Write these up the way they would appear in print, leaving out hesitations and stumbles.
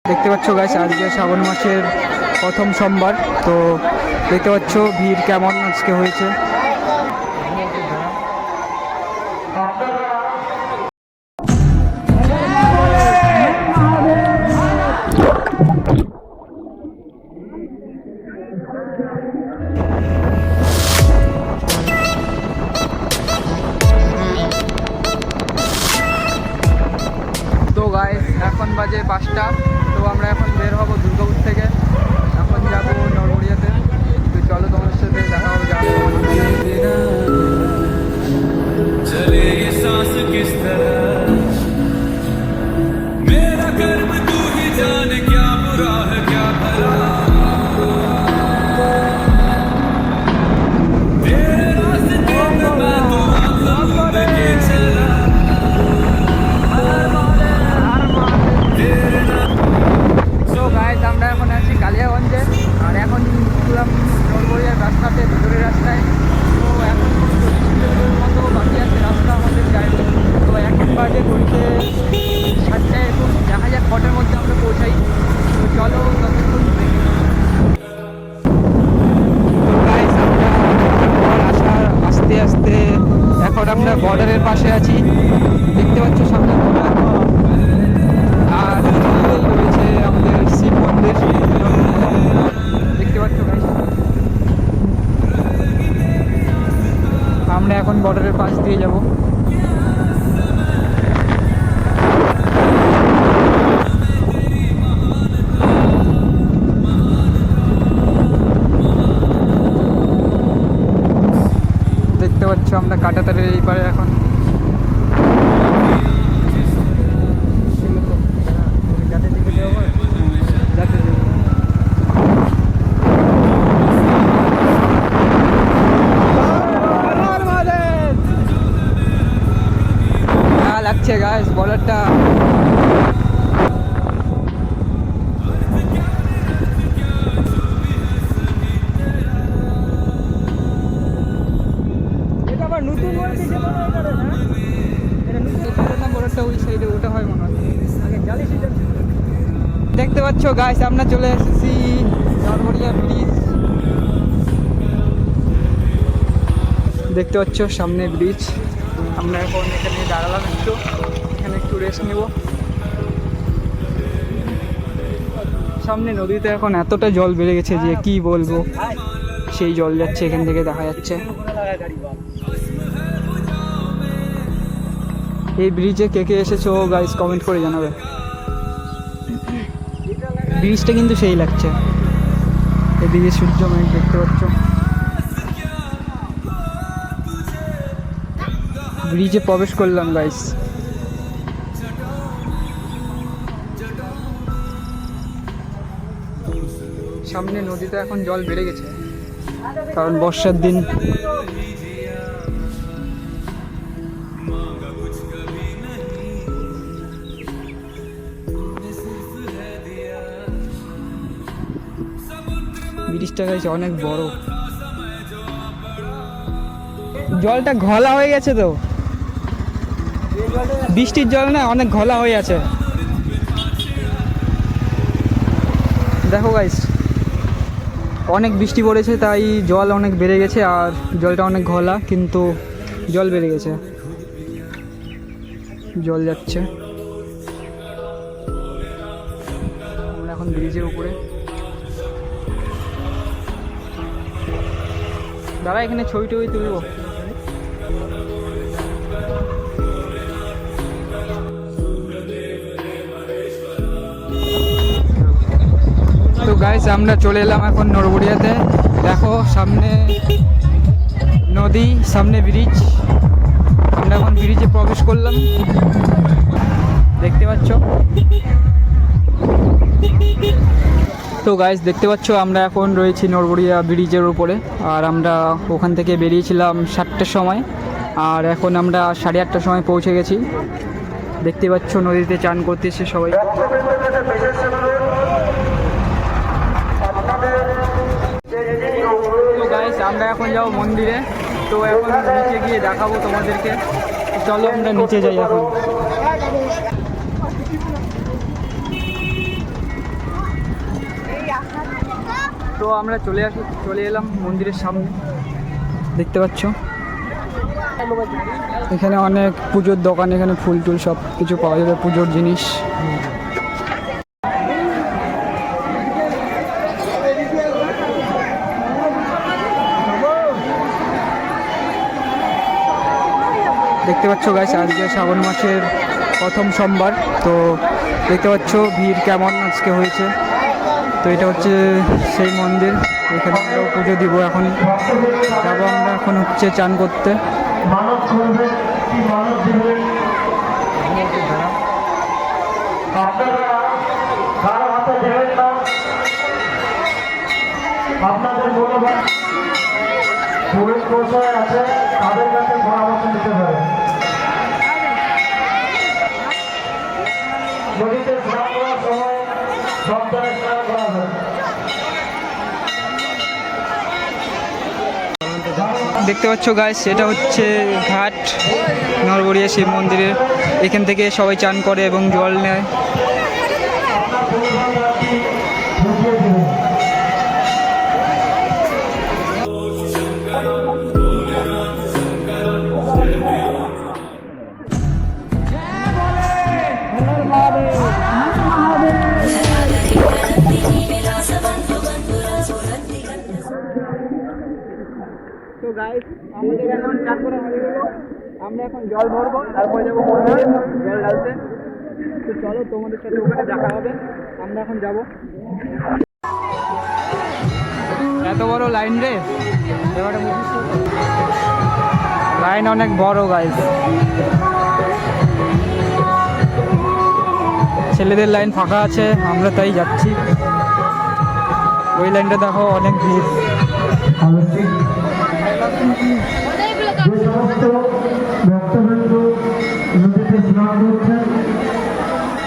দেখতে পাচ্ছ গাইস, আজকে শ্রাবণ মাসের প্রথম সোমবার। তো দেখতে পাচ্ছ ভিড় কেমন আজকে হয়েছে। তো গাইস এখন বাজে 5টা। তো আমরা এখন বের হব দুর্গাপুর থেকে, এখন যাব নরবরিয়াতে। তো চলো তোমাদের সাথে দেখা হবে। चले ये सांस किस तरह मेरा कर्म तू ही जाने क्या बुरा है क्या भला तेरे रास्ते में मैं तो आंखों लेके चला তো গাইস আমরা এখন আছি কালিয়াগঞ্জে, আর এখন ছিলাম নরবরিয়ার রাস্তাতে, ভিতরের রাস্তায়। তো এখন 40 কিলোমিটার মতো বাকি আছে রাস্তা আমাদের যায়নি। তো এখন বাজে ঘড়িতে 7টায়, এখন দেখা যাক কটার মধ্যে আমরা পৌঁছাই। তো চলো ততক্ষণ দেখি। তো গাইস আমরা আস্তে আস্তে এখন আমরা বর্ডারের পাশে আছি। দেখতে পাচ্ছ সামনে বর্ডার, আর রয়েছে আমাদের শিব মন্দির। দেখতে পাচ্ছ গাইস, আমরা এখন বর্ডারের পাশ দিয়ে যাব। দেখতে পাচ্ছ আমরা কাঁটাতারের এই পারে এখন। লাগছে গাইস বর্ডারটা। এটা আবার নতুন বর্ডারটা ওই সাইডে, ওটা হয় মনে হয়। দেখতে পাচ্ছ গাইস আমরা চলে এসেছি নরবরিয়া ব্রিজ। দেখতে পাচ্ছ সামনে ব্রিজ। আমরা এখন এখানে দাঁড়ালাম একটু, এখানে একটু রেস্ট নেব। সামনে নদীতে এখন এতটা জল বেড়ে গেছে যে কি বলবো, সেই জল যাচ্ছে এখান থেকে দেখা যাচ্ছে। এই ব্রিজে কে কে এসেছো গাইস কমেন্ট করে জানাবে। ব্রিজটা কিন্তু সেই লাগছে। এদিকে সূর্য মেঘ দেখতে পাচ্ছ। ব্রিজে প্রবেশ করলাম গাইস। সামনে নদীতে এখন জল বেড়ে গেছে, কারণ বর্ষার দিন। ব্রিজটা গাইস অনেক বড়। জলটা ঘোলা হয়ে গেছে, তো বৃষ্টির জল না, অনেক ঘোলা হয়ে আছে। দেখো গাইস, অনেক বৃষ্টি পড়েছে তাই জল অনেক বেড়ে গেছে, আর জলটা অনেক ঘোলা, কিন্তু জল বেড়ে গেছে, জল যাচ্ছে। আমরা এখন ব্রিজের উপরে দাঁড়া, এখানে ছবি টবি তুলবো। তো গাইস আমরা চলে এলাম এখন নরবরিয়াতে। দেখো সামনে নদী, সামনে ব্রিজ। আমরা এখন ব্রিজে প্রবেশ করলাম, দেখতে পাচ্ছ। তো গাইস দেখতে পাচ্ছ আমরা এখন রয়েছি নরবরিয়া ব্রিজের উপরে, আর আমরা ওখান থেকে বেরিয়েছিলাম 7টার সময়, আর এখন আমরা 8:30টার সময় পৌঁছে গেছি। দেখতে পাচ্ছ নদীতে চান করতে এসে সবাই। তো গাইস আমরা এখন যাবো মন্দিরে। তো এখন নিচে গিয়ে দেখাবো তোমাদেরকে। চলো আমরা নিচে যাই এখন। তো আমরা চলে এলাম মন্দিরের সামনে, দেখতে পাচ্ছ এখানে অনেক পুজোর দোকান, এখানে ফুল টুল সব কিছু পাওয়া যাবে, পুজোর জিনিস। দেখতে পাচ্ছ গাইস, আজকে শ্রাবণ মাসের প্রথম সোমবার। তো দেখতে পাচ্ছ ভিড় কেমন আজকে হয়েছে। তো এটা হচ্ছে সেই মন্দির, এখানে আমরাও পুজো দিব। এখন যাবো আমরা, এখন হচ্ছে চান করতে। আপনাদের মূল্যবান পুরুষ পরিচয় আছে, তাদের কাছে পরামর্শ নিতে পারে। নদীতে স্নান করার সময় সপ্তাহে স্নান করা হয়। দেখতে পাচ্ছ গাইস, এটা হচ্ছে ঘাট নরবরিয়া শিব মন্দিরের। এখান থেকে সবাই চান করে এবং জল নেয়। তো গাইস, আমাদের এখন চান করা হয়ে গেল, আমরা এখন জল ভরবো, তারপরে যাবো মন্দিরে জল ঢালতে। তো চলো, তোমাদের সাথে ওখানে দেখা হবে, আমরা এখন যাব। এত বড় লাইন রে, এবারে লাইন অনেক বড় গাইস। ছেলেদের লাইন ফাঁকা আছে, আমরা তাই যাচ্ছি। ওই লাইনটা দেখো, অনেক ভিড়। যে সমস্ত ভক্তবৃন্দ নদীতে স্নান করছেন,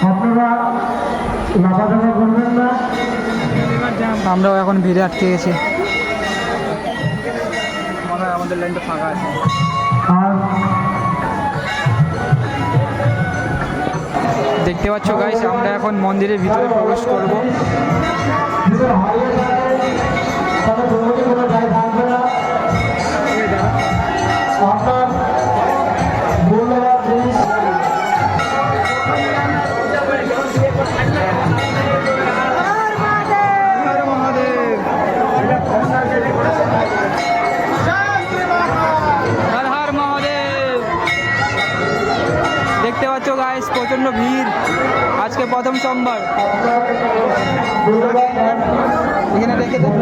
আপনারা লাফাঝাফা করবেন না। আমরাও এখন ভিড়ে আটকে গেছি, মনে হয় আমাদের লাইনটা ফাঁকা আছে। আর দেখতে পাচ্ছ গাইস, আমরা এখন মন্দিরের ভিতরে প্রবেশ করব। যদি হারিয়ে যায় তাহলে দৌড়ে কোনো দায় থাকবে না। আপনার মূল্যবান জিনিস হর হর মহাদেব। দেখতে পাচ্ছ গাইস, প্রচন্ড ভিড়, আজকে প্রথম সোমবার। মূল্যবান এখানে রেখে দাও।